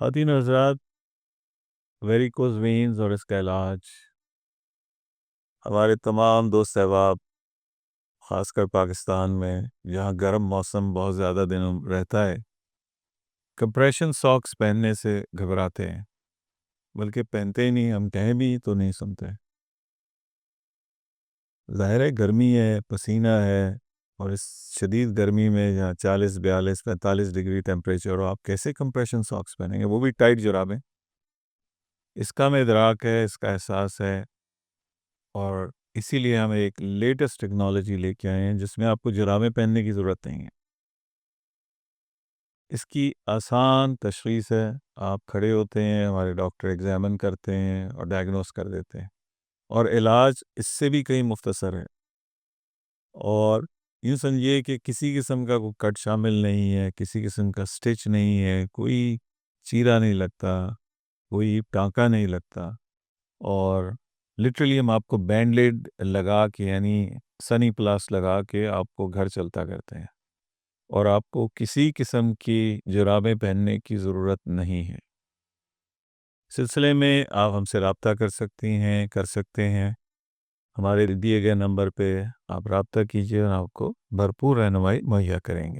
خواتین اور حضرات، ویریکوز وینز اور اس کا علاج ہمارے تمام دوست احباب، خاص کر پاکستان میں جہاں گرم موسم بہت زیادہ دنوں رہتا ہے، کمپریشن ساکس پہننے سے گھبراتے ہیں، بلکہ پہنتے ہی نہیں. ہم کہیں بھی تو نہیں سنتے. ظاہر ہے گرمی ہے، پسینہ ہے، اور اس شدید گرمی میں جہاں 40 42 45 ڈگری ٹیمپریچر ہو، آپ کیسے کمپریشن ساکس پہنیں گے؟ وہ بھی ٹائٹ جرابیں. اس کا ہمیں ادراک ہے، اس کا احساس ہے، اور اسی لیے ہم ایک لیٹسٹ ٹیکنالوجی لے کے آئے ہیں جس میں آپ کو جرابیں پہننے کی ضرورت نہیں ہے. اس کی آسان تشخیص ہے. آپ کھڑے ہوتے ہیں، ہمارے ڈاکٹر ایگزامن کرتے ہیں اور ڈائگنوز کر دیتے ہیں، اور علاج اس سے بھی کہیں مختصر ہے. اور یوں سمجھیے کہ کسی قسم کا کوئی کٹ شامل نہیں ہے، کسی قسم کا سٹچ نہیں ہے، کوئی چیرا نہیں لگتا، کوئی ٹانکا نہیں لگتا. اور لٹرلی ہم آپ کو بینڈ ایڈ لگا کے، یعنی سنی پلاس لگا کے آپ کو گھر چلتا کرتے ہیں، اور آپ کو کسی قسم کی جرابیں پہننے کی ضرورت نہیں ہے. سلسلے میں آپ ہم سے رابطہ کر سکتے ہیں. ہمارے دیے گئے نمبر پہ آپ رابطہ کیجیے اور آپ کو بھرپور رہنمائی مہیا کریں گے.